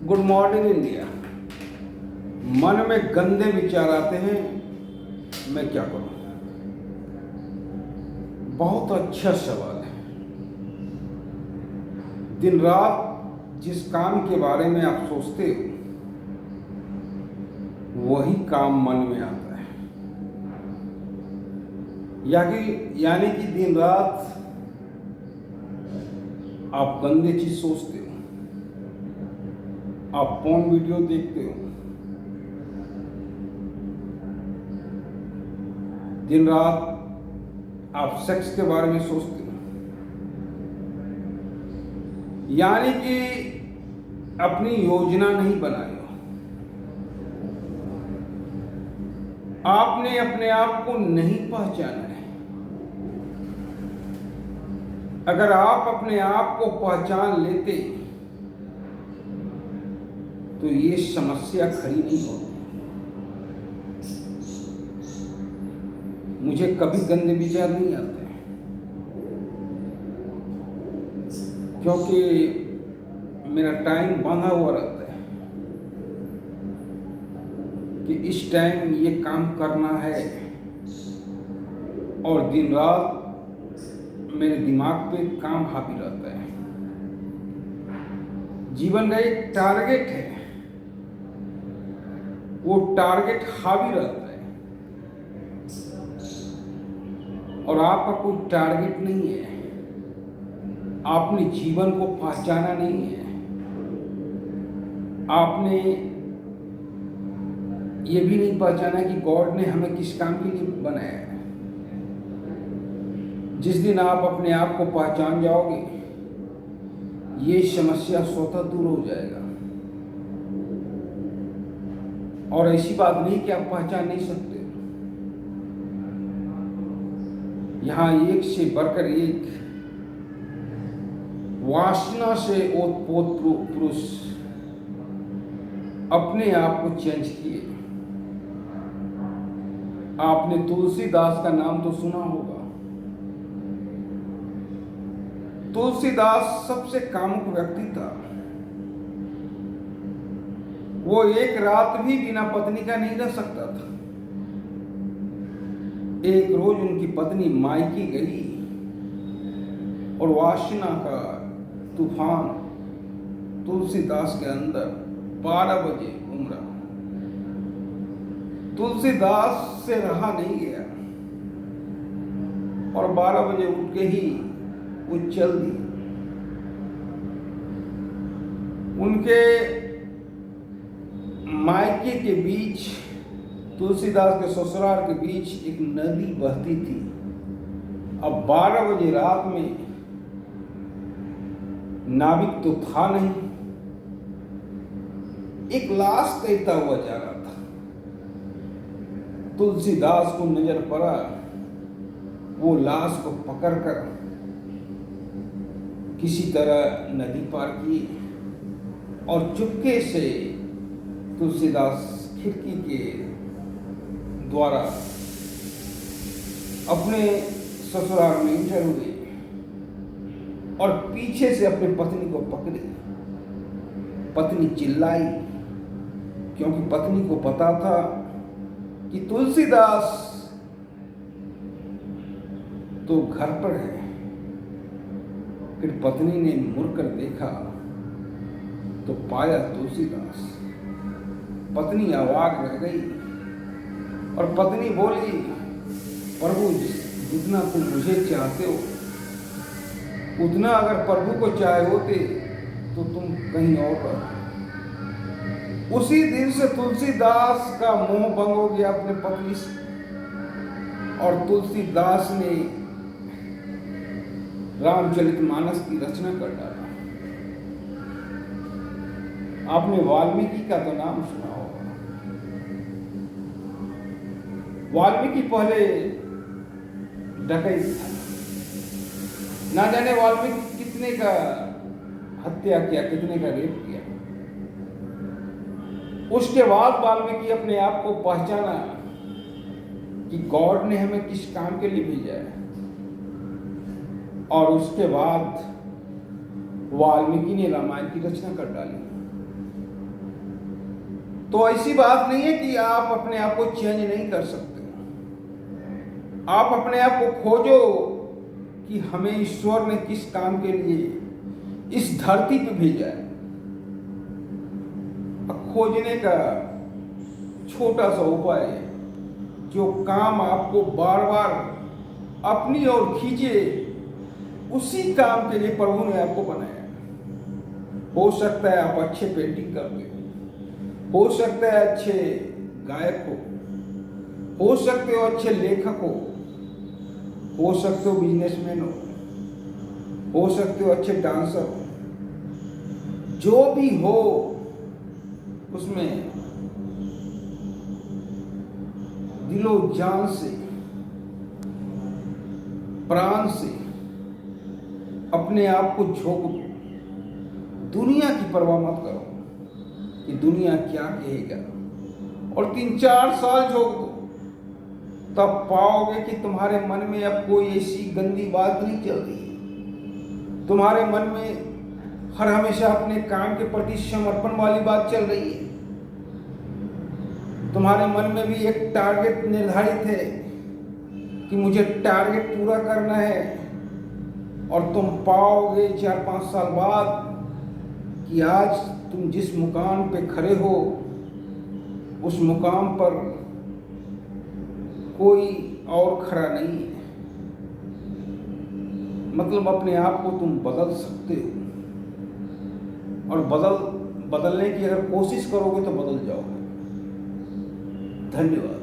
Good morning India. मन में गंदे विचार आते हैं, मैं क्या करूं? बहुत अच्छा सवाल है। दिन रात जिस काम के बारे में आप सोचते हो वही काम मन में आता है। यानी कि दिन रात आप गंदे चीज सोचते हो, आप फोन वीडियो देखते हो, दिन रात आप सेक्स के बारे में सोचते हो, यानी कि अपनी योजना नहीं बनाई हो। आपने अपने आप को नहीं पहचाना है। अगर आप अपने आप को पहचान लेते तो ये समस्या खड़ी नहीं होती। मुझे कभी गंदे विचार नहीं आते क्योंकि मेरा टाइम बांधा हुआ रहता है कि इस टाइम ये काम करना है, और दिन रात मेरे दिमाग पे काम हावी रहता है। जीवन का एक टारगेट है, वो टारगेट हावी रहता है, और आपका कोई टारगेट नहीं है। आपने जीवन को पहचाना नहीं है। आपने ये भी नहीं पहचाना कि गॉड ने हमें किस काम के लिए बनाया है। जिस दिन आप अपने आप को पहचान जाओगे, ये समस्या स्वतः दूर हो जाएगा। और ऐसी बात नहीं कि आप पहचान नहीं सकते। यहाँ एक से बढ़कर एक वासना से ओतप्रोत पुरुष अपने आप को चेंज किए। आपने तुलसीदास का नाम तो सुना होगा। तुलसीदास सबसे कामुक व्यक्ति था। वो एक रात भी बिना पत्नी का नहीं रह सकता था। एक रोज उनकी पत्नी मायके गई और वासना का तूफान तुलसीदास के अंदर 12 बजे उमड़ा। तुलसीदास से रहा नहीं गया और 12 बजे उठ के ही वो चल दी। उनके मायके के बीच, तुलसीदास के ससुराल के बीच एक नदी बहती थी। अब 12 बजे रात में नाविक तो था नहीं, एक लाश तैरता हुआ जा रहा था। तुलसीदास को नजर पड़ा, वो लाश को पकड़कर किसी तरह नदी पार की और चुपके से तुलसीदास खिड़की के द्वारा अपने ससुराल में एंटर हुए और पीछे से अपनी पत्नी को पकड़ी। पत्नी चिल्लाई क्योंकि पत्नी को पता था कि तुलसीदास तो घर पर है। फिर पत्नी ने मुड़कर देखा तो पाया तुलसीदास। पत्नी अवाक रह गई और पत्नी बोली, प्रभु जितना तुम मुझे चाहते हो उतना अगर प्रभु को चाहे होते तो तुम कहीं और पर। उसी दिन से तुलसीदास का मोह भंग हो गया अपने पत्नी से, और तुलसीदास ने रामचरितमानस की रचना कर डाला। आपने वाल्मीकि का तो नाम सुना होगा। वाल्मीकि पहले डकैत था। ना जाने वाल्मीकि कितने का हत्या किया, कितने का रेप किया। उसके बाद वाल्मीकि अपने आप को पहचाना कि गॉड ने हमें किस काम के लिए भेजा है, और उसके बाद वाल्मीकि ने रामायण की रचना कर डाली। तो ऐसी बात नहीं है कि आप अपने आप को चेंज नहीं कर सकते। आप अपने आप को खोजो कि हमें ईश्वर ने किस काम के लिए इस धरती पे भेजा है। खोजने का छोटा सा उपाय है, जो काम आपको बार बार अपनी ओर खींचे, उसी काम के लिए प्रभु ने आपको बनाया। हो सकता है आप अच्छे पेंटिंग करते हो सकता है अच्छे गायक हो सकते हो अच्छे लेखक हो सकते हो बिजनेसमैन हो सकते हो अच्छे डांसर हो। जो भी हो उसमें दिलो जान से, प्राण से अपने आप को झोंक दो। दुनिया की परवाह मत करो कि दुनिया क्या कहेगा, और 3-4 साल झोंक दो, तब पाओगे कि तुम्हारे मन में अब कोई ऐसी गंदी बात नहीं चल रही है। तुम्हारे मन में हर हमेशा अपने काम के प्रति समर्पण वाली बात चल रही है। तुम्हारे मन में भी एक टारगेट निर्धारित है कि मुझे टारगेट पूरा करना है, और तुम पाओगे 4-5 साल बाद कि आज तुम जिस मुकाम पे खड़े हो, उस मुकाम पर कोई और खड़ा नहीं है। मतलब अपने आप को तुम बदल सकते हो, और बदलने की अगर कोशिश करोगे तो बदल जाओगे। धन्यवाद।